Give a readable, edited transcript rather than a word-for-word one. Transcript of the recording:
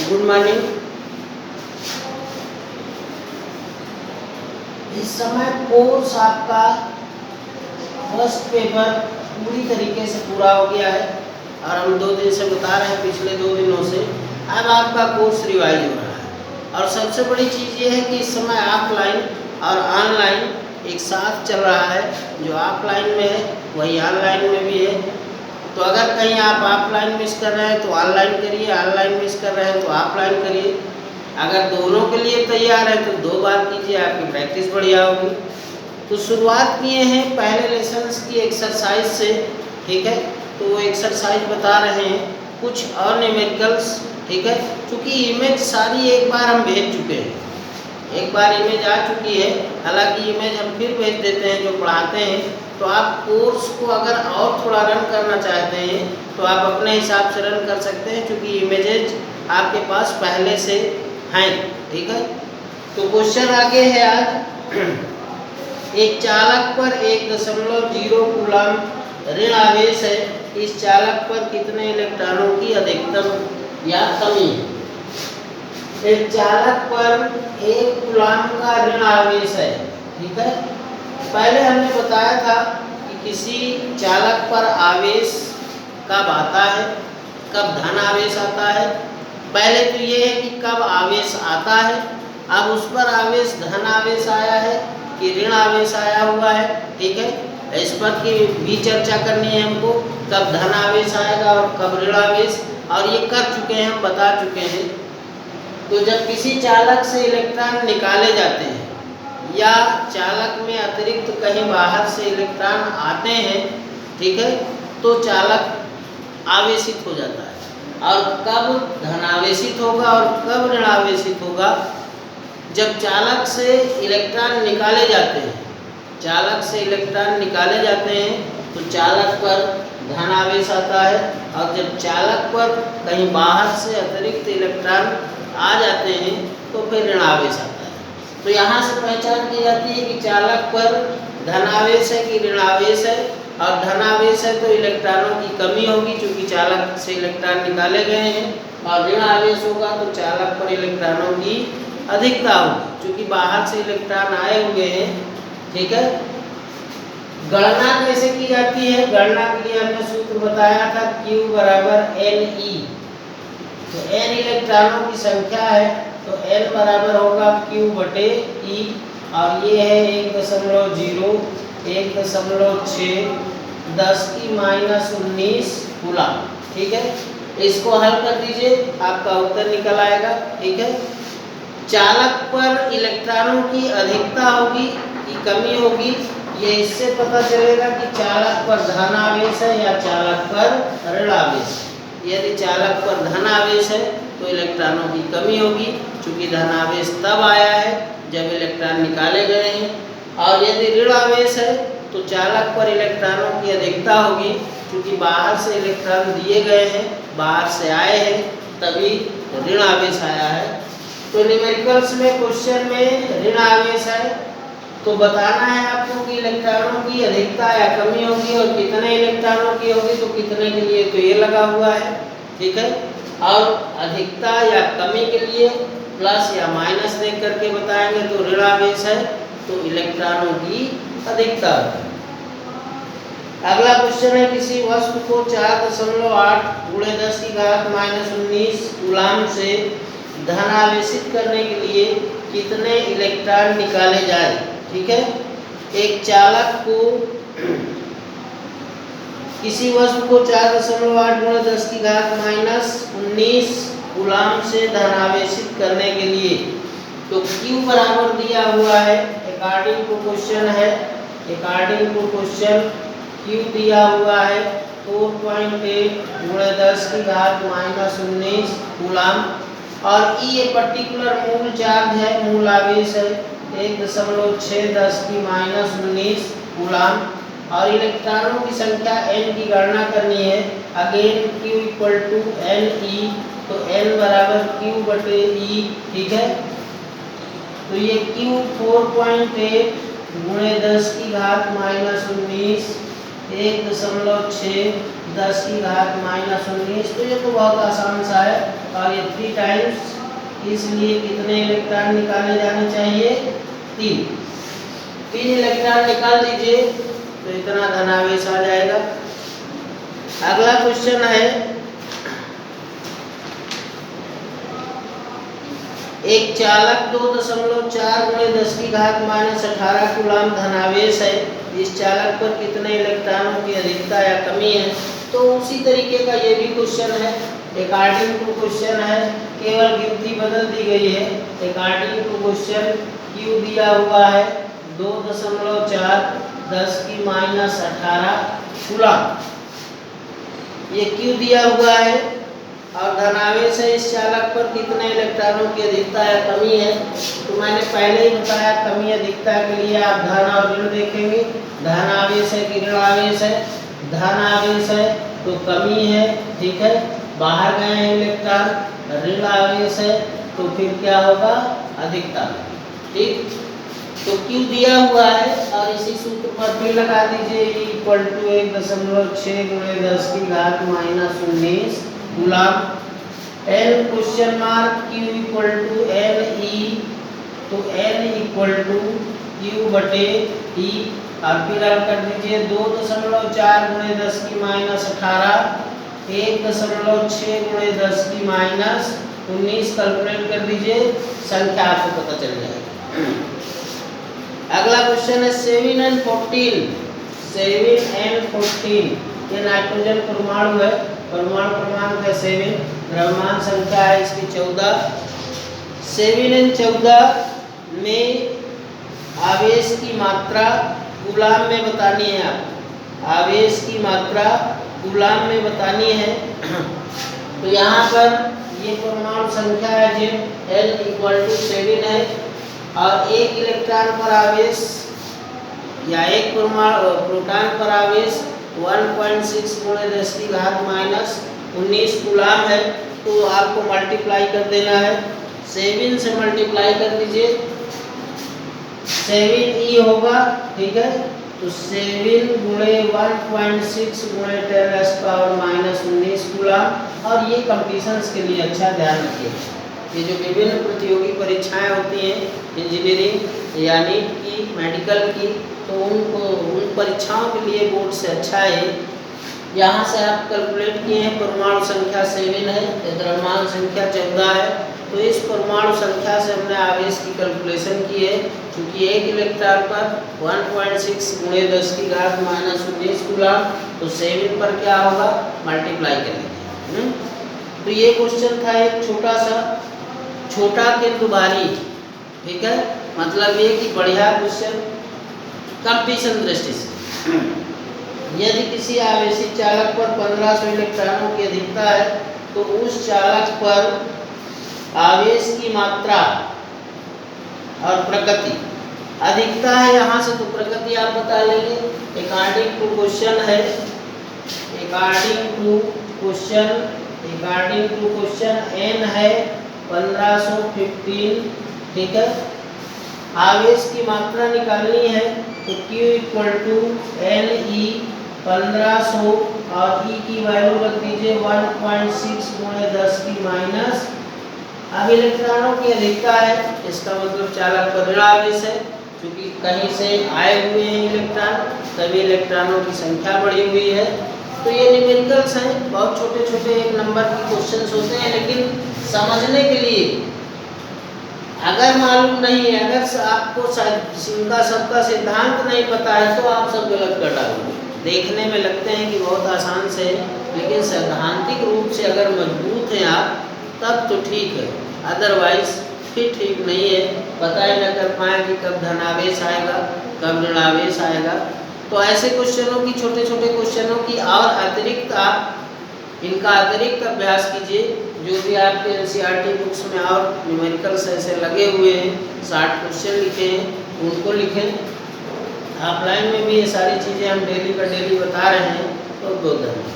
Good morning. इस समय course आपका फर्स्ट पेपर पूरी तरीके से पूरा हो गया है और हम 2 दिन से बता रहे हैं, पिछले 2 दिनों से। अब आपका कोर्स रिवाइज हो रहा है और सबसे बड़ी चीज़ ये है कि इस समय ऑफलाइन और ऑनलाइन एक साथ चल रहा है। जो ऑफलाइन में है वही ऑनलाइन में भी है। तो अगर कहीं आप ऑफलाइन मिस कर रहे हैं तो ऑनलाइन करिए, ऑनलाइन मिस कर रहे हैं तो ऑफलाइन करिए। अगर दोनों के लिए तैयार है तो 2 बार कीजिए, आपकी प्रैक्टिस बढ़िया होगी। तो शुरुआत किए हैं पहले लेसन्स की एक्सरसाइज से, ठीक है। तो वो एक्सरसाइज बता रहे हैं कुछ और न्यूमेरिकल्स, ठीक है। चूँकि इमेज सारी एक बार हम भेज चुके हैं, एक बार इमेज आ चुकी है। हालांकि इमेज हम फिर भेज देते हैं जो पढ़ाते हैं। तो आप कोर्स को अगर और थोड़ा रन करना चाहते हैं तो आप अपने हिसाब से रन कर सकते हैं, क्योंकि इमेजेज आपके पास पहले से हैं, ठीक है। तो क्वेश्चन आगे है आज। एक चालक पर 1.0 कूलम ऋण आवेश है। इस चालक पर कितने इलेक्ट्रॉनों की अधिकतम या कमी है। एक चालक पर 1 कूलम का ऋण आवेश है, ठीक है। पहले हमने बताया था कि किसी चालक पर आवेश कब आता है, कब धन आवेश आता है। पहले तो ये है कि कब आवेश आता है। अब उस पर आवेश धन आवेश आया है कि ऋण आवेश आया हुआ है, ठीक है। इस पर की भी चर्चा करनी है हमको, कब धन आवेश आएगा और कब ऋण आवेश, और ये कर चुके हैं, हम बता चुके हैं। तो जब किसी चालक से इलेक्ट्रॉन निकाले जाते हैं या चालक में अतिरिक्त कहीं बाहर से इलेक्ट्रॉन आते हैं, ठीक है, तो चालक आवेशित हो जाता है। और कब धनावेशित होगा और कब ऋणावेशित होगा, जब चालक से इलेक्ट्रॉन निकाले जाते हैं, चालक से इलेक्ट्रॉन निकाले जाते हैं तो चालक पर धनावेश आता है, और जब चालक पर कहीं बाहर से अतिरिक्त इलेक्ट्रॉन आ जाते हैं तो फिर ऋणावेश आता है। तो यहाँ से पहचान की जाती है कि चालक पर धनावेश है कि ऋणावेश है। और धनावेश है तो इलेक्ट्रॉनों की कमी होगी, क्योंकि चालक से इलेक्ट्रॉन निकाले गए हैं। और ऋण आवेश होगा तो चालक पर इलेक्ट्रॉनों की अधिकता होगी, क्योंकि बाहर से इलेक्ट्रॉन आए हुए हैं, ठीक है। गणना कैसे की जाती है, गणना के लिए हमने सूत्र बताया था Q बराबर Ne। तो n इलेक्ट्रॉनों की संख्या है तो n बराबर होगा Q बटे E, और ये है 1.0 1.6 10⁻⁻19 कूलम, ठीक है। इसको हल कर दीजिए, आपका उत्तर निकल आएगा, ठीक है। चालक पर इलेक्ट्रॉनों की अधिकता होगी कि कमी होगी, ये इससे पता चलेगा कि चालक पर धनावेश है या चालक पर ऋणावेश है। यदि चालक पर धनावेश है तो इलेक्ट्रॉनों की कमी होगी, क्योंकि धनावेश तब आया है जब इलेक्ट्रॉन निकाले गए हैं। और यदि ऋणावेश है तो चालक पर इलेक्ट्रॉनों की अधिकता होगी, क्योंकि बाहर से इलेक्ट्रॉन दिए गए हैं, बाहर से आए हैं, तभी ऋण आवेश आया है। तो न्यूमेरिकल्स में क्वेश्चन में ऋण आवेश है तो बताना है आपको कि इलेक्ट्रॉनों की अधिकता या कमी होगी और कितने इलेक्ट्रॉनों की होगी। तो कितने के लिए तो ये लगा हुआ है, ठीक है। और अधिकता या कमी के लिए प्लस या माइनस देख करके बताएंगे तो ऋण आवेश है तो इलेक्ट्रॉनों की अधिकता। अगला क्वेश्चन है, किसी वस्तु को 4.8 × 10⁻⁻19 कूलम से धनावेशित करने के लिए कितने इलेक्ट्रॉन निकाले जाए, ठीक है। एक चालक को किसी वस्तु को 4.8 × 10⁻⁻19 कूलम से धनावेशित करने के लिए, तो Q बराबर दिया हुआ है अकॉर्डिंग टू क्वेश्चन है, अकॉर्डिंग टू क्वेश्चन Q दिया हुआ है 4.8 × 10⁻⁻19 कूलम। और E ये पर्टिकुलर मूल चार्ज है, मूल आवेश है 1.6 10⁻⁻19 कूलम। और इलेक्ट्रॉनों की संख्या n की गणना करनी है। अगेन Q = Ne, तो n बराबर Q बटे E, ठीक है। तो ये Q 4.8 × 10⁻⁻19 1.6 10⁻⁻19, तो ये तो बहुत आसान सा है और ये 3 टाइम्स, इसलिए कितने इलेक्ट्रॉन निकाले जाने चाहिए? 3 इलेक्ट्रॉन निकाल दीजिए तो इतना धनावेश आ जाएगा। अगला क्वेश्चन है, एक चालक 2.4 × 10⁻18 कूलाम धनावेश है। इस चालक पर कितने इलेक्ट्रॉनों की अधिकता या कमी है? तो उसी तरीके का ये भी क्वेश्चन है। अकॉर्डिंग टू क्वेश्चन है, केवल गिनती बदल दी गई है। अकॉर्डिंग टू क्वेश्चन Q दिया हुआ है 2.4 10⁻18 कूलाम, ये Q दिया हुआ है और धनावेश है। इस चालक पर कितने इलेक्ट्रॉनों की अधिकता या कमी है? तो मैंने पहले ही बताया, कमी अधिकता के लिए आप धन और ऋण देखेंगे। धन आवेश है कि ऋण आवेश है? धन आवेश है तो कमी है, ठीक है, बाहर गए हैं इलेक्ट्रॉन। ऋण आवेश है तो फिर क्या होगा? अधिकता, ठीक। तो Q दिया हुआ है और इसी सूत्र पर फिर लगा दीजिए, = 1.6 × 10⁻19 coulomb. N question mark Q = NE, तो N = Q/E और फिर हल कर दीजिए 2.4 × 10⁻18 1.6 × 10⁻19 कैलकुलेट कर दीजिए, संख्या आपको पता चल जाएगी। अगला क्वेश्चन है 7 and 14। 7 and 14 ये नाइट्रोजन परमाणु है, परमाणु क्रमांक है 7, द्रव्यमान संख्या है इसकी 14। 7 and 14 में आवेश की मात्रा कूलाम में बतानी है। आप आवेश की मात्रा कूलाम में बतानी है। तो यहाँ पर ये परमाणु संख्या है जो L = 7 है और एक इलेक्ट्रॉन पर आवेश या एक प्रोटॉन पर आवेश 1.6 × 10⁻19 कूलाम है। तो आपको मल्टीप्लाई कर देना है, 7 से मल्टीप्लाई कर दीजिए, 7E होगा, ठीक है। तो 7 × 1.6 × 10⁻19 कूलाम। और ये कंपटीशंस के लिए अच्छा ध्यान रखिएगा, ये जो विभिन्न प्रतियोगी परीक्षाएं होती हैं इंजीनियरिंग या नीट की, मेडिकल की, तो उन परीक्षाओं के लिए बोर्ड से अच्छा है। यहाँ से आप कैलकुलेट किए हैं, परमाणु संख्या 7 है, द्रव्यमान संख्या 14 है। तो इस परमाणु संख्या से हमने आवेश की कैलकुलेशन की है, क्योंकि एक इलेक्ट्रॉन पर 1.6 × 10⁻19 कूलाम, तो 7 पर क्या होगा? मल्टीप्लाई करेंगे। तो ये क्वेश्चन था एक छोटा किंतु भारी, ठीक है, मतलब ये कि बढ़िया क्वेश्चन कंपटीशन दृष्टि से। यदि किसी आवेशित चालक पर 1500 इलेक्ट्रॉनों की अधिकता है तो उस चालक पर आवेश की मात्रा और प्रकृति, अधिकता है यहाँ से तो प्रकृति आप बता लेंगे। अकॉर्डिंग टू क्वेश्चन है, अकॉर्डिंग टू क्वेश्चन N है 1515, ठीक है। आवेश की मात्रा निकालनी है तो Q = NE 1500 और E की वैल्यू रख दीजिए 1.6 × 10⁻। अब इलेक्ट्रॉनों की अधिकता है, इसका मतलब चालक पर ऋण आवेश है, क्योंकि कहीं से आए हुए हैं इलेक्ट्रॉन, तभी इलेक्ट्रॉनों की संख्या बढ़ी हुई है। तो ये न्यूमेरिकल्स हैं, बहुत छोटे छोटे 1 नंबर के क्वेश्चंस होते हैं, लेकिन समझने के लिए अगर मालूम नहीं है, अगर आपको इनका सबका सिद्धांत नहीं पता है तो आप सब गलत कर डालोगे। देखने में लगते हैं कि बहुत आसान से, लेकिन सैद्धांतिक रूप से अगर मजबूत हैं आप तब तो ठीक है, अदरवाइज फिर ठीक नहीं है। पता ही न कर पाए कि कब धनावेश आएगा, कब ऋणावेश आएगा। तो ऐसे क्वेश्चनों की, छोटे छोटे क्वेश्चनों की और अतिरिक्त आप इनका अतिरिक्त अभ्यास कीजिए। जो भी आपके NCERT बुक्स में और न्यूमेरिकल्स ऐसे लगे हुए हैं, 60 क्वेश्चन लिखे हैं, उनको लिखें। ऑफलाइन में भी ये सारी चीज़ें हम डेली का डेली बता रहे हैं। तो बहुत धन्यवाद।